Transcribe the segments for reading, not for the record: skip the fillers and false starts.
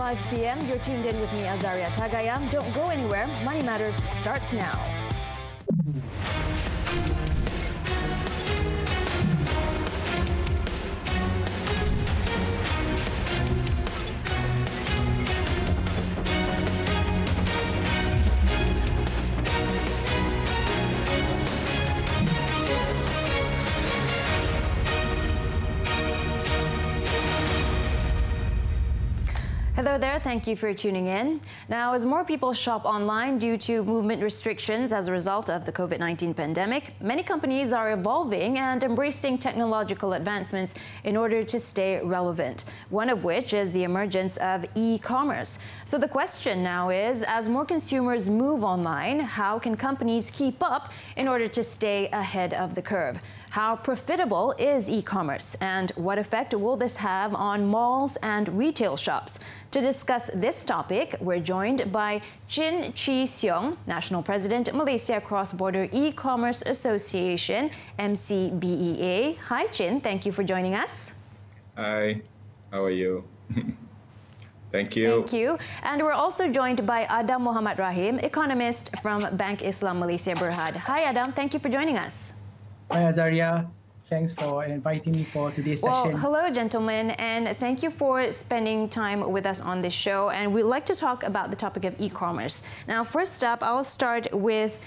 5 p.m. You're tuned in with me, Azaria Tagayam. Don't go anywhere. Money Matters starts now. Hello there, thank you for tuning in. Now, as more people shop online due to movement restrictions as a result of the COVID-19 pandemic, many companies are evolving and embracing technological advancements in order to stay relevant, one of which is the emergence of e-commerce. So the question now is, as more consumers move online, how can companies keep up in order to stay ahead of the curve? How profitable is e-commerce, and what effect will this have on malls and retail shops? To discuss this topic, we're joined by Chin Chi Seong, National President, Malaysia Cross-Border E-Commerce Association, MCBEA. Hi, Chin. Thank you for joining us. Hi. How are you? Thank you. Thank you. And we're also joined by Adam Muhammad Rahim, economist from Bank Islam Malaysia Berhad. Hi, Adam. Thank you for joining us. Hi, Azaria. Thanks for inviting me for today's session. Well, hello, gentlemen, and thank you for spending time with us on this show. And we'd like to talk about the topic of e-commerce. Now, first up, I'll start with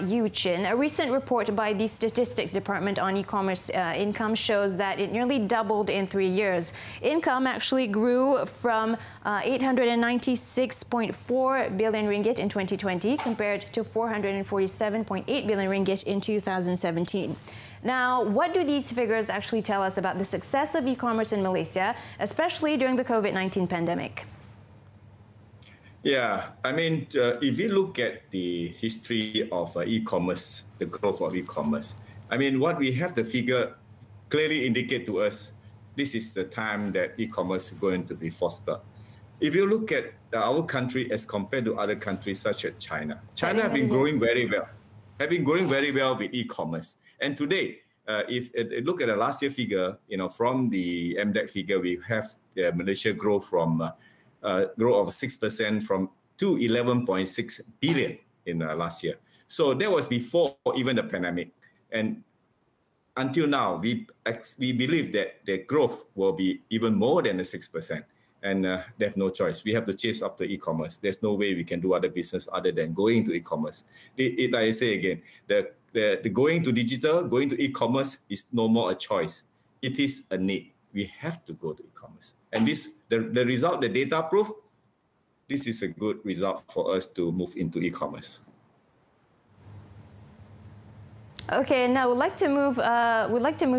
you, Chin. A recent report by the Statistics Department on e-commerce income shows that it nearly doubled in 3 years. Income actually grew from 896.4 billion ringgit in 2020 compared to 447.8 billion ringgit in 2017. Now, what do these figures actually tell us about the success of e-commerce in Malaysia, especially during the COVID-19 pandemic? Yeah, I mean, if you look at the history of e-commerce, the growth of e-commerce, I mean, what we have the figure clearly indicate to us, this is the time that e-commerce is going to be fostered. If you look at our country as compared to other countries such as China, China have been growing very well, with e-commerce. And today, if you look at the last year figure, from the MDEC figure, we have Malaysia growth of 6% to 11.6 billion in last year. So that was before even the pandemic. And until now, we believe that the growth will be even more than the 6%. And they have no choice. We have to chase after e-commerce. There's no way we can do other business other than going to e-commerce. Like I say again, the going to digital, going to e-commerce is no more a choice. It is a need. We have to go to e-commerce. And the result, the data proof, this is a good result for us to move into e-commerce. Okay, now we'd like to move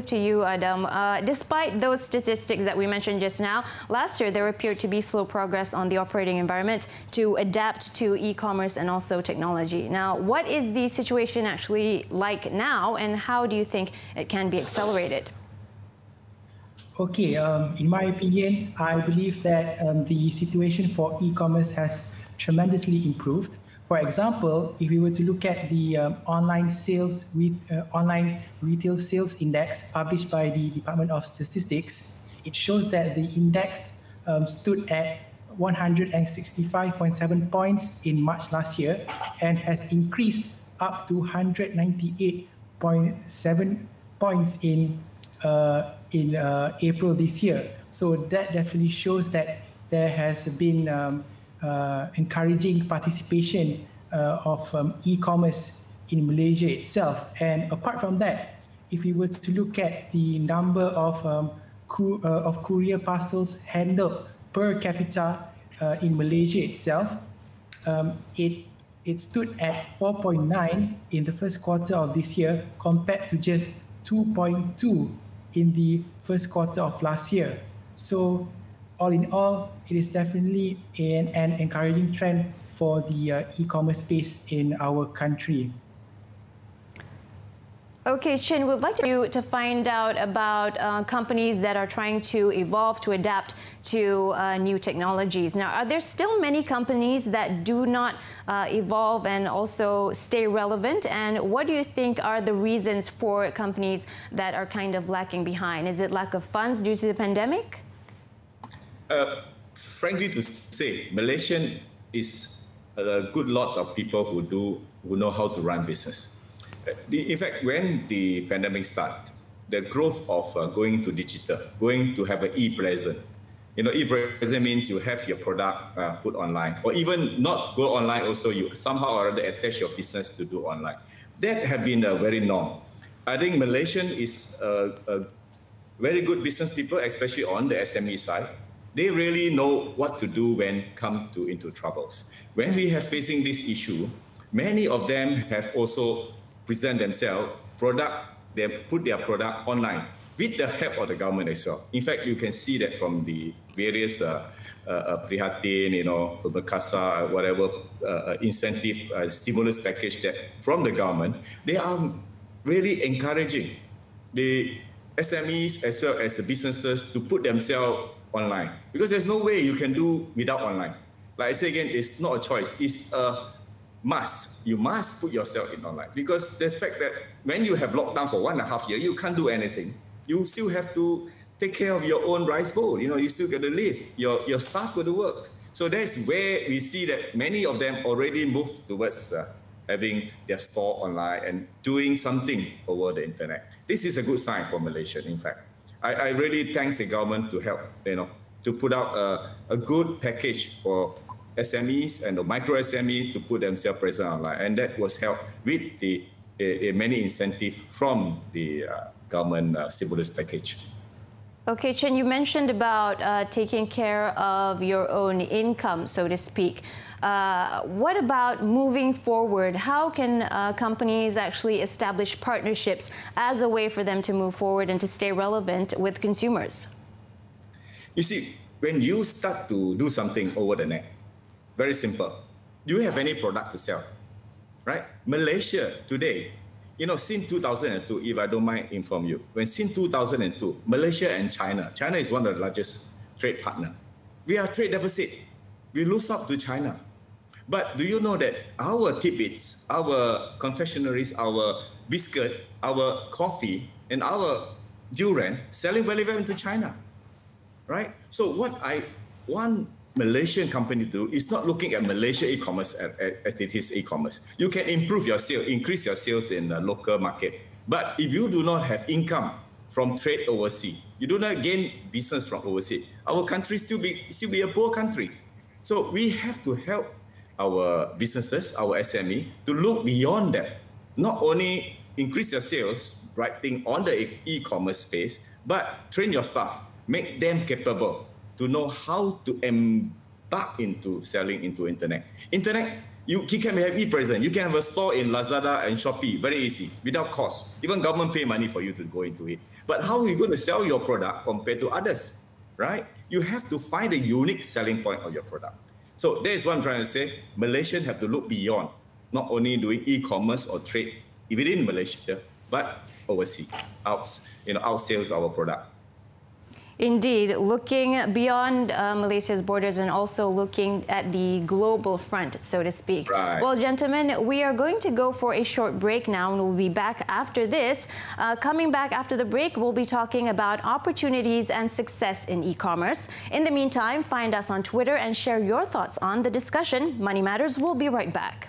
to you, Adam. Despite those statistics that we mentioned just now, last year there appeared to be slow progress on the operating environment to adapt to e-commerce and also technology. Now, what is the situation actually like now, and how do you think it can be accelerated? Okay, in my opinion, I believe that the situation for e-commerce has tremendously improved. For example, if we were to look at the online retail sales index published by the Department of Statistics, it shows that the index stood at 165.7 points in March last year and has increased up to 198.7 points in April this year. So that definitely shows that there has been encouraging participation of e-commerce in Malaysia itself. And apart from that, if we were to look at the number of courier parcels handled per capita in Malaysia itself, it stood at 4.9 in the first quarter of this year compared to just 2.2 in the first quarter of last year. So all in all, it is definitely an encouraging trend for the e-commerce space in our country. Okay, Chin, we'd like you to find out about companies that are trying to evolve, to adapt to new technologies. Now, are there still many companies that do not evolve and also stay relevant? And what do you think are the reasons for companies that are kind of lacking behind? Is it lack of funds due to the pandemic? frankly to say, Malaysian is a good lot of people who know how to run business. In fact, when the pandemic started, the growth of going to digital, going to have an e-present. E-present means you have your product put online, or even not go online. Also, you somehow or other attach your business to do online. That has been a very norm. I think Malaysian is a very good business people, especially on the SME side. They really know what to do when come into troubles. When we have facing this issue, many of them have also present themselves they put their product online with the help of the government as well. In fact, you can see that from the various Prihatin, Perkasa, whatever incentive stimulus package that from the government, they are really encouraging the SMEs as well as the businesses to put themselves online, because there's no way you can do without online. Like I say again, it's not a choice, it's a must. You must put yourself in online, because there's the fact that when you have lockdown for 1.5 years, you can't do anything. You still have to take care of your own rice bowl. You still got to live. Your staff got to work. So that's where we see that many of them already moved towards having their store online and doing something over the internet. This is a good sign for Malaysia, in fact. I really thank the government to help, to put out a good package for SMEs and the micro SME to put themselves present online. And that was helped with the many incentives from the government stimulus package. Okay, Chen, you mentioned about taking care of your own income, so to speak. What about moving forward? How can companies actually establish partnerships as a way for them to move forward and to stay relevant with consumers? You see, when you start to do something over the net, very simple. Do you have any product to sell? Right? Malaysia today, since 2002, if I don't mind inform you, since 2002, Malaysia and China is one of the largest trade partners. We are trade deficit. We lose out to China. But do you know that our tidbits, our confectionaries, our biscuit, our coffee, and our durian selling very well into China, right? So what I want Malaysian company to do is not looking at Malaysia e-commerce as it is e-commerce. You can improve your sales, increase your sales in the local market. But if you do not have income from trade overseas, you do not gain business from overseas, our country still be a poor country. So we have to help our businesses, our SME, to look beyond that. Not only increase your sales, right thing on the e-commerce space, but train your staff, make them capable to know how to embark into selling into internet. Internet, you can have e-present. You can have a store in Lazada and Shopee, very easy, without cost. Even government pay money for you to go into it. But how are you going to sell your product compared to others, right? You have to find a unique selling point of your product. So that is what I'm trying to say. Malaysians have to look beyond, not only doing e-commerce or trade within Malaysia, but overseas, outsales our product. Indeed, looking beyond Malaysia's borders and also looking at the global front, so to speak. Right. Well, gentlemen, we are going to go for a short break now, and we'll be back after this. Coming back after the break, we'll be talking about opportunities and success in e-commerce. In the meantime, find us on Twitter and share your thoughts on the discussion. Money Matters will be right back.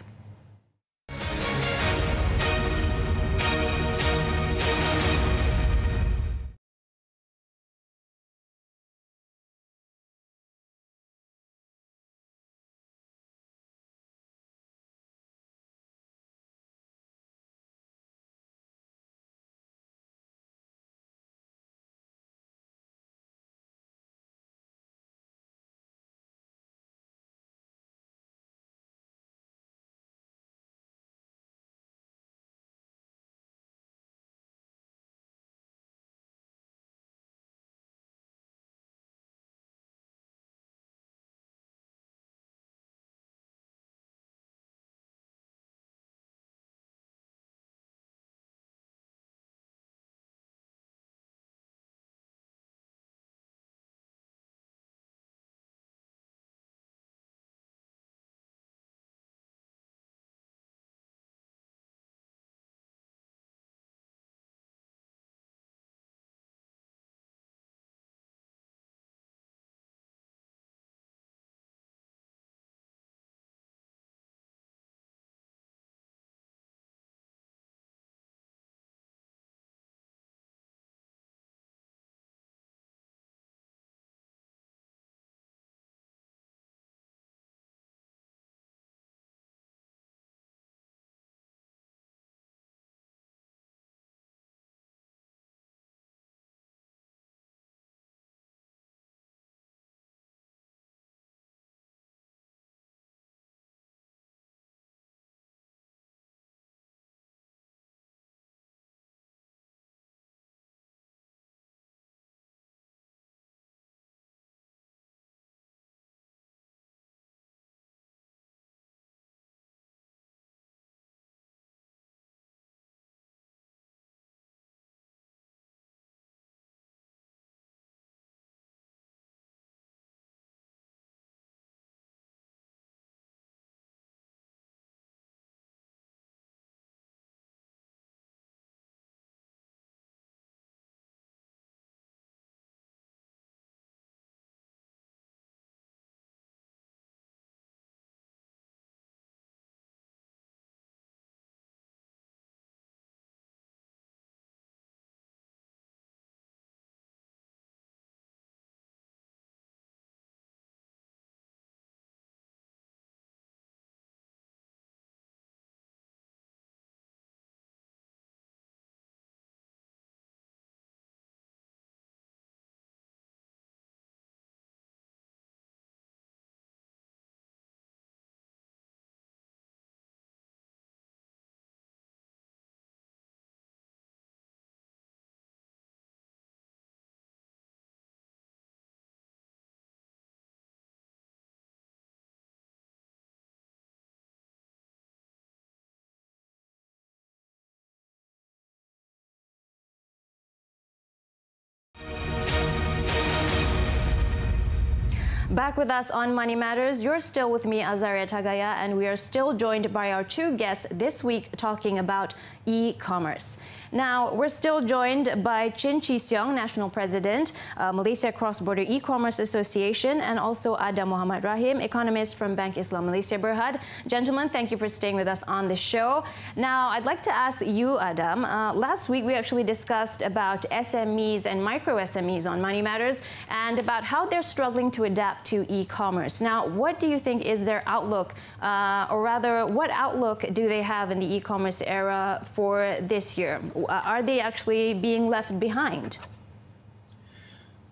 Back with us on Money Matters, you're still with me, Azaria Tagaya, and we are still joined by our two guests this week talking about e-commerce. Now, we're still joined by Chin Chi Siong, National President, Malaysia Cross-Border E-Commerce Association, and also Adam Muhammad Rahim, economist from Bank Islam Malaysia Berhad. Gentlemen, thank you for staying with us on the show. Now, I'd like to ask you, Adam, last week we actually discussed about SMEs and micro SMEs on Money Matters and about how they're struggling to adapt to e-commerce. Now, what do you think is their outlook, or rather, what outlook do they have in the e-commerce era for this year? Are they actually being left behind?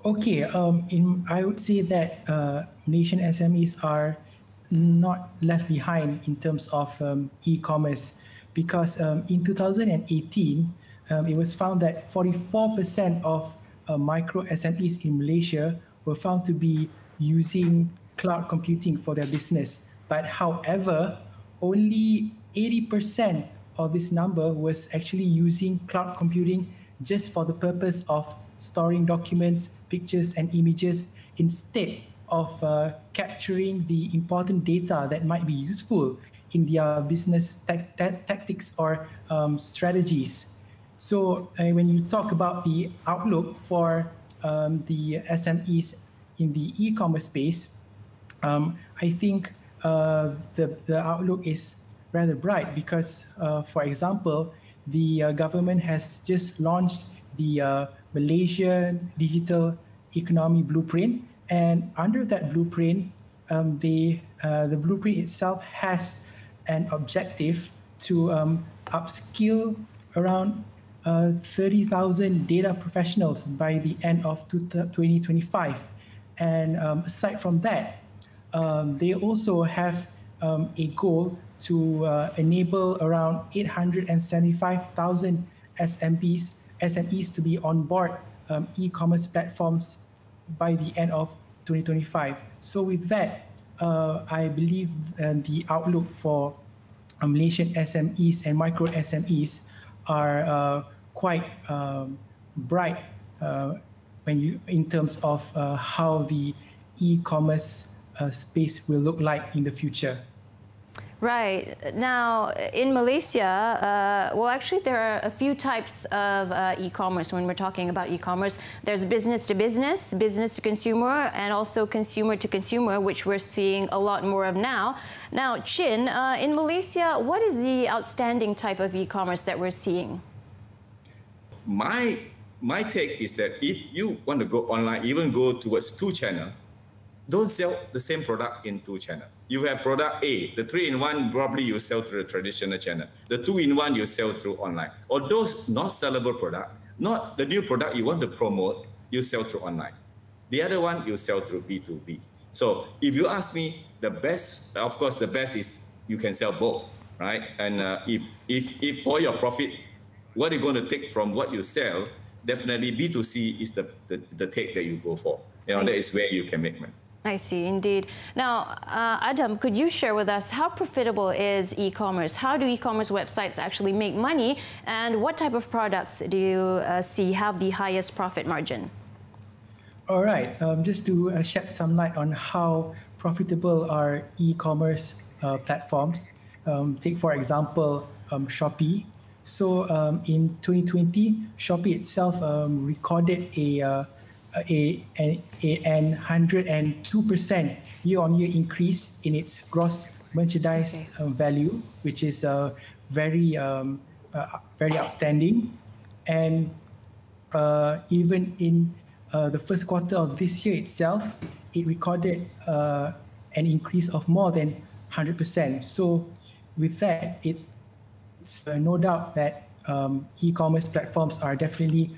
Okay, I would say that Malaysian SMEs are not left behind in terms of e-commerce, because in 2018, it was found that 44% of micro SMEs in Malaysia were found to be using cloud computing for their business. But however, only 80% of this number was actually using cloud computing just for the purpose of storing documents, pictures, and images instead of capturing the important data that might be useful in their business tactics or strategies. So when you talk about the outlook for the SMEs in the e-commerce space, I think the outlook is rather bright because, for example, the government has just launched the Malaysia Digital Economy Blueprint, and under that blueprint, the blueprint itself has an objective to upskill around 30,000 data professionals by the end of 2025. And aside from that, they also have a goal to enable around 875,000 SMEs to be on board e-commerce platforms by the end of 2025. So with that, I believe the outlook for Malaysian SMEs and micro SMEs are quite bright in terms of how the e-commerce space will look like in the future. Right. Now, in Malaysia, well, actually, there are a few types of e-commerce when we're talking about e-commerce. There's business to business, business to consumer, and also consumer to consumer, which we're seeing a lot more of now. Now, Chin, in Malaysia, what is the outstanding type of e-commerce that we're seeing? My take is that if you want to go online, even go towards two channels, don't sell the same product in two channels. You have product A, the 3-in-1 probably you sell through the traditional channel. The 2-in-1 you sell through online. Or those not sellable product, not the new product you want to promote, you sell through online. The other one you sell through B2B. So if you ask me, the best, of course, the best is you can sell both, right? And if for your profit, what you're going to take from what you sell, definitely B2C is the take that you go for. You know, that is where you can make money. I see, indeed. Now, Adam, could you share with us how profitable is e-commerce? How do e-commerce websites actually make money? And what type of products do you see have the highest profit margin? All right, just to shed some light on how profitable are e-commerce platforms. Take, for example, Shopee. So in 2020, Shopee itself recorded an 102% year-on-year increase in its gross merchandise value, which is very outstanding. And even in the first quarter of this year itself, it recorded an increase of more than 100%. So with that, it's no doubt that e-commerce platforms are definitely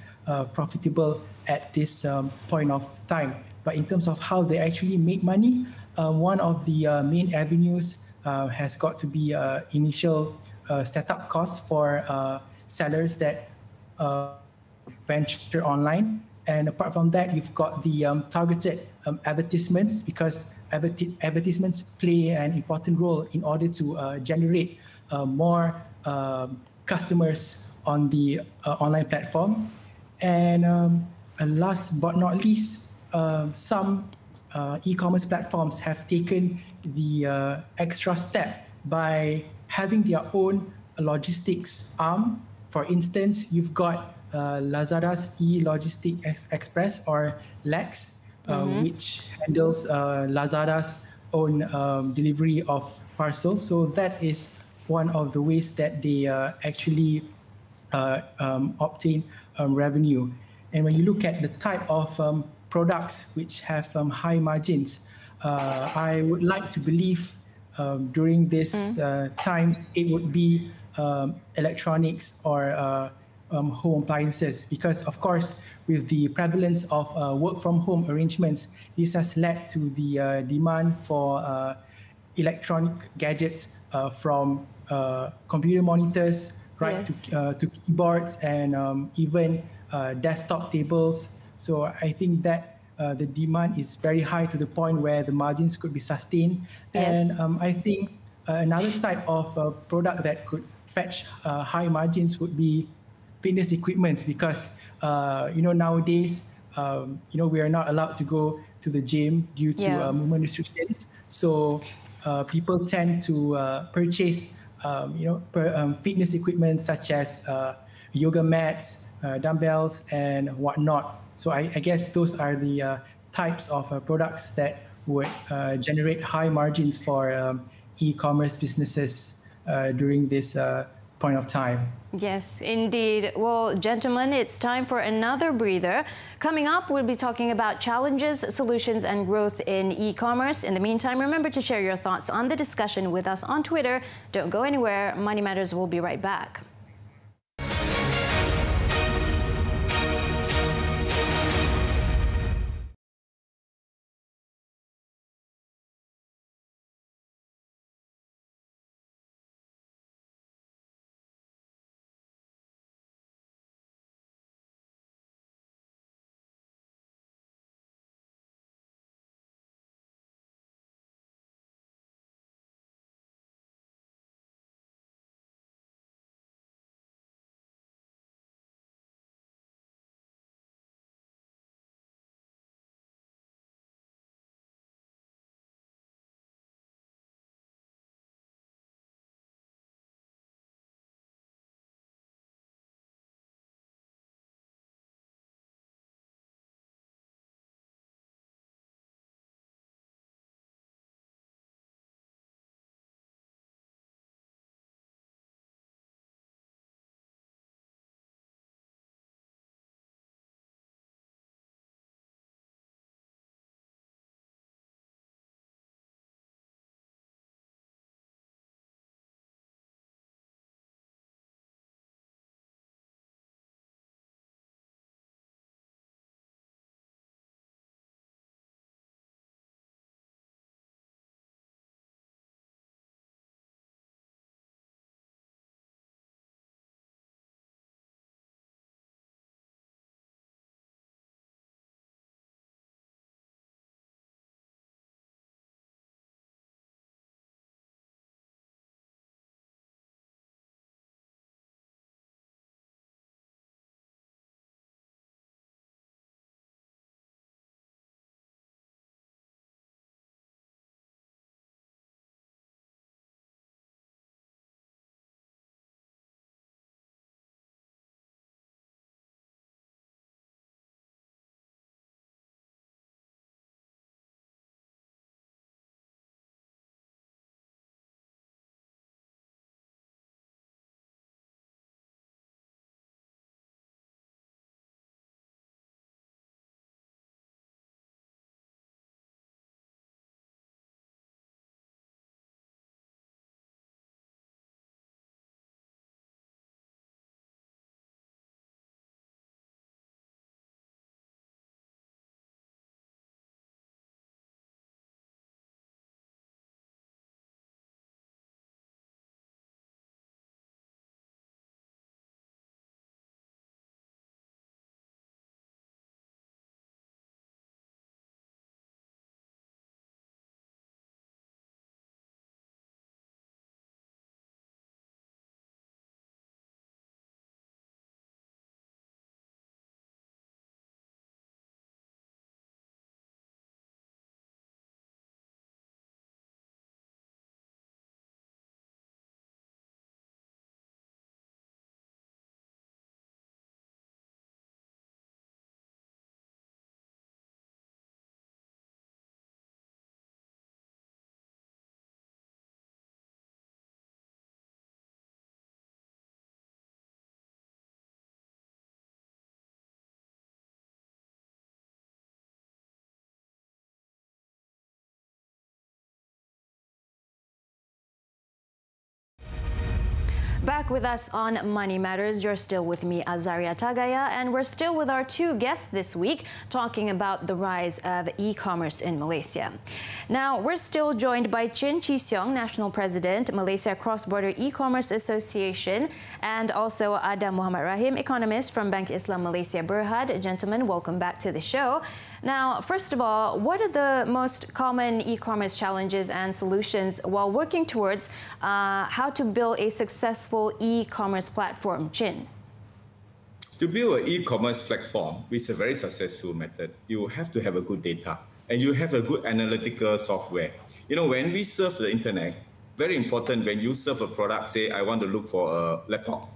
profitable at this point of time. But in terms of how they actually make money, one of the main avenues has got to be initial setup costs for sellers that venture online. And apart from that, you've got the targeted advertisements, because advertisements play an important role in order to generate more customers on the online platform. And last but not least, some e-commerce platforms have taken the extra step by having their own logistics arm. For instance, you've got Lazada's e-logistic express or LEX, which handles Lazada's own delivery of parcels. So that is one of the ways that they actually obtain revenue. And when you look at the type of products which have high margins, I would like to believe during these times it would be electronics or home appliances, because of course with the prevalence of work from home arrangements, this has led to the demand for electronic gadgets from computer monitors right to keyboards and even desktop tables. So I think that the demand is very high to the point where the margins could be sustained. And I think another type of product that could fetch high margins would be fitness equipment, because nowadays we are not allowed to go to the gym due to movement restrictions. So people tend to purchase fitness equipment such as yoga mats, dumbbells, and whatnot. So I guess those are the types of products that would generate high margins for e-commerce businesses during this point of time. Yes, indeed. Well, gentlemen, it's time for another breather. Coming up, we'll be talking about challenges, solutions, and growth in e-commerce. In the meantime, remember to share your thoughts on the discussion with us on Twitter. Don't go anywhere. Money Matters will be right back. Back with us on Money Matters, you're still with me, Azaria Tagaya, and we're still with our two guests this week talking about the rise of e-commerce in Malaysia. Now, we're still joined by Chin Chee Siong, National President, Malaysia Cross-Border E-Commerce Association, and also Adam Muhammad Rahim, economist from Bank Islam Malaysia Berhad. Gentlemen, welcome back to the show. Now, first of all, what are the most common e-commerce challenges and solutions while working towards how to build a successful e-commerce platform? Chin. To build an e-commerce platform, which is a very successful method, you have to have a good data and you have a good analytical software. You know, when we surf the internet, very important when you surf a product, say, I want to look for a laptop,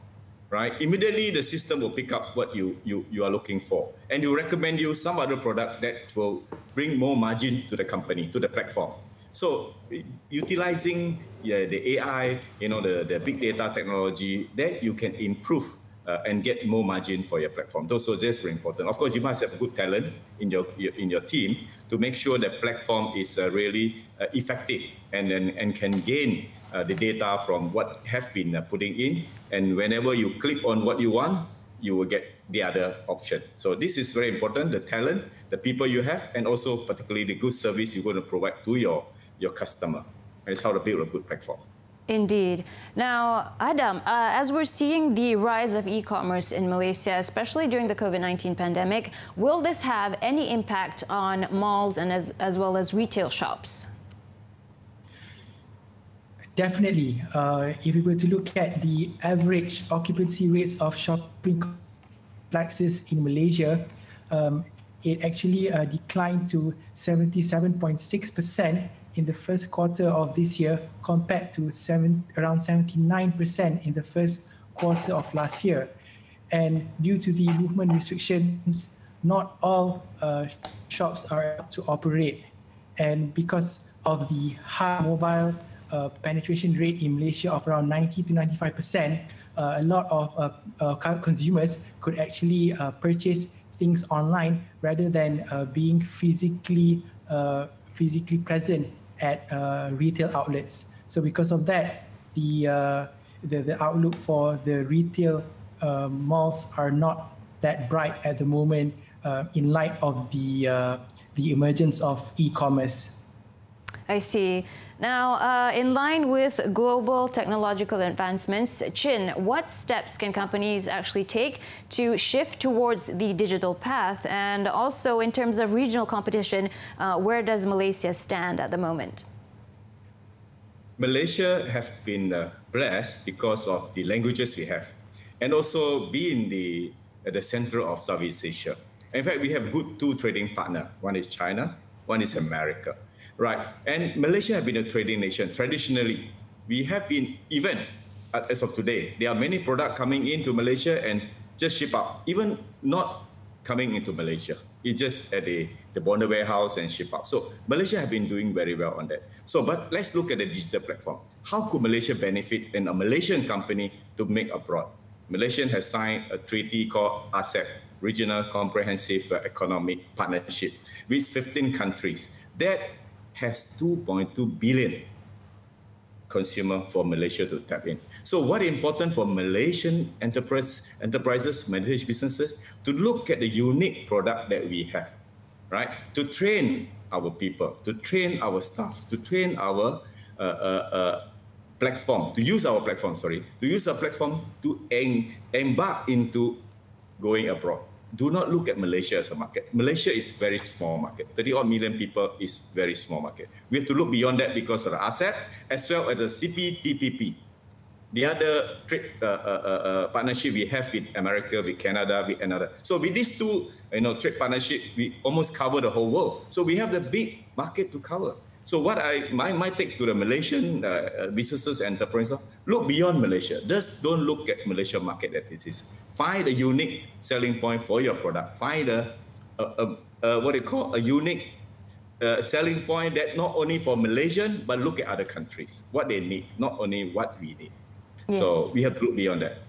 right? Immediately, the system will pick up what you are looking for, and you recommend you some other product that will bring more margin to the company, to the platform. So, utilizing the AI, the big data technology, that you can improve and get more margin for your platform. Those are just very important. Of course, you must have good talent in your team to make sure the platform is really effective and can gain the data from what have been putting in, and whenever you click on what you want, you will get the other option. So this is very important, the talent, the people you have, and also particularly the good service you're going to provide to your customer. That's how to build a good platform. Indeed. Now, Adam, as we're seeing the rise of e-commerce in Malaysia, especially during the COVID-19 pandemic, will this have any impact on malls and as well as retail shops? Definitely. If we were to look at the average occupancy rates of shopping complexes in Malaysia, it actually declined to 77.6% in the first quarter of this year compared to around 79% in the first quarter of last year. And due to the movement restrictions, not all shops are able to operate. And because of the high mobile penetration rate in Malaysia of around 90 to 95%, a lot of consumers could actually purchase things online rather than being physically present at retail outlets. So because of that, the outlook for the retail malls are not that bright at the moment in light of the emergence of e-commerce. I see. Now, in line with global technological advancements, Chin, what steps can companies actually take to shift towards the digital path? And also in terms of regional competition, where does Malaysia stand at the moment? Malaysia has been blessed because of the languages we have, and also being at the center of Southeast Asia. In fact, we have good two trading partners. One is China, one is America. Right, and Malaysia has been a trading nation. Traditionally, we have been, even as of today, there are many products coming into Malaysia and just ship out, even not coming into Malaysia. It's just at the border warehouse and ship out. So Malaysia has been doing very well on that. So, but let's look at the digital platform. How could Malaysia benefit in a Malaysian company to make abroad? Malaysia has signed a treaty called RCEP, Regional Comprehensive Economic Partnership, with 15 countries. That has 2.2 billion consumer for Malaysia to tap in. So what is important for Malaysian enterprises, Malaysian businesses, to look at the unique product that we have, right? To train our people, to train our staff, to train our platform, to use our platform, to embark into going abroad. Do not look at Malaysia as a market. Malaysia is a very small market. 30-odd million people is very small market. We have to look beyond that because of the RCEP as well as the CPTPP. The other trade partnership we have with America, with Canada, with another. So with these two trade partnership, we almost cover the whole world. So we have the big market to cover. So what my take to the Malaysian businesses and enterprises, look beyond Malaysia. Just don't look at Malaysia market as it is. Find a unique selling point for your product. Find a unique selling point that not only for Malaysian, but look at other countries, what they need, not only what we need. Yes. So we have to look beyond that.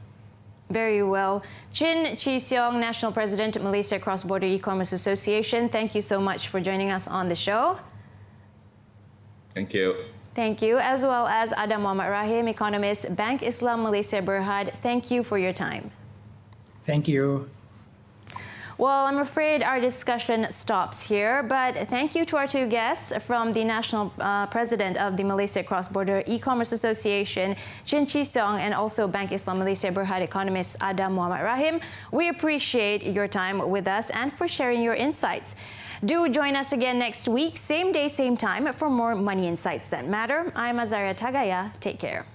Very well. Chin Chee Siong, National President at Malaysia Cross-Border E-Commerce Association, thank you so much for joining us on the show. Thank you. Thank you, as well as Adam Muhammad Rahim, economist, Bank Islam Malaysia Berhad. Thank you for your time. Thank you. Well, I'm afraid our discussion stops here, but thank you to our two guests from the National President of the Malaysia Cross-Border E-Commerce Association, Chin Chi Song, and also Bank Islam Malaysia Berhad economist Adam Muhammad Rahim. We appreciate your time with us and for sharing your insights. Do join us again next week, same day, same time, for more money insights that matter. I'm Azaria Tagaya. Take care.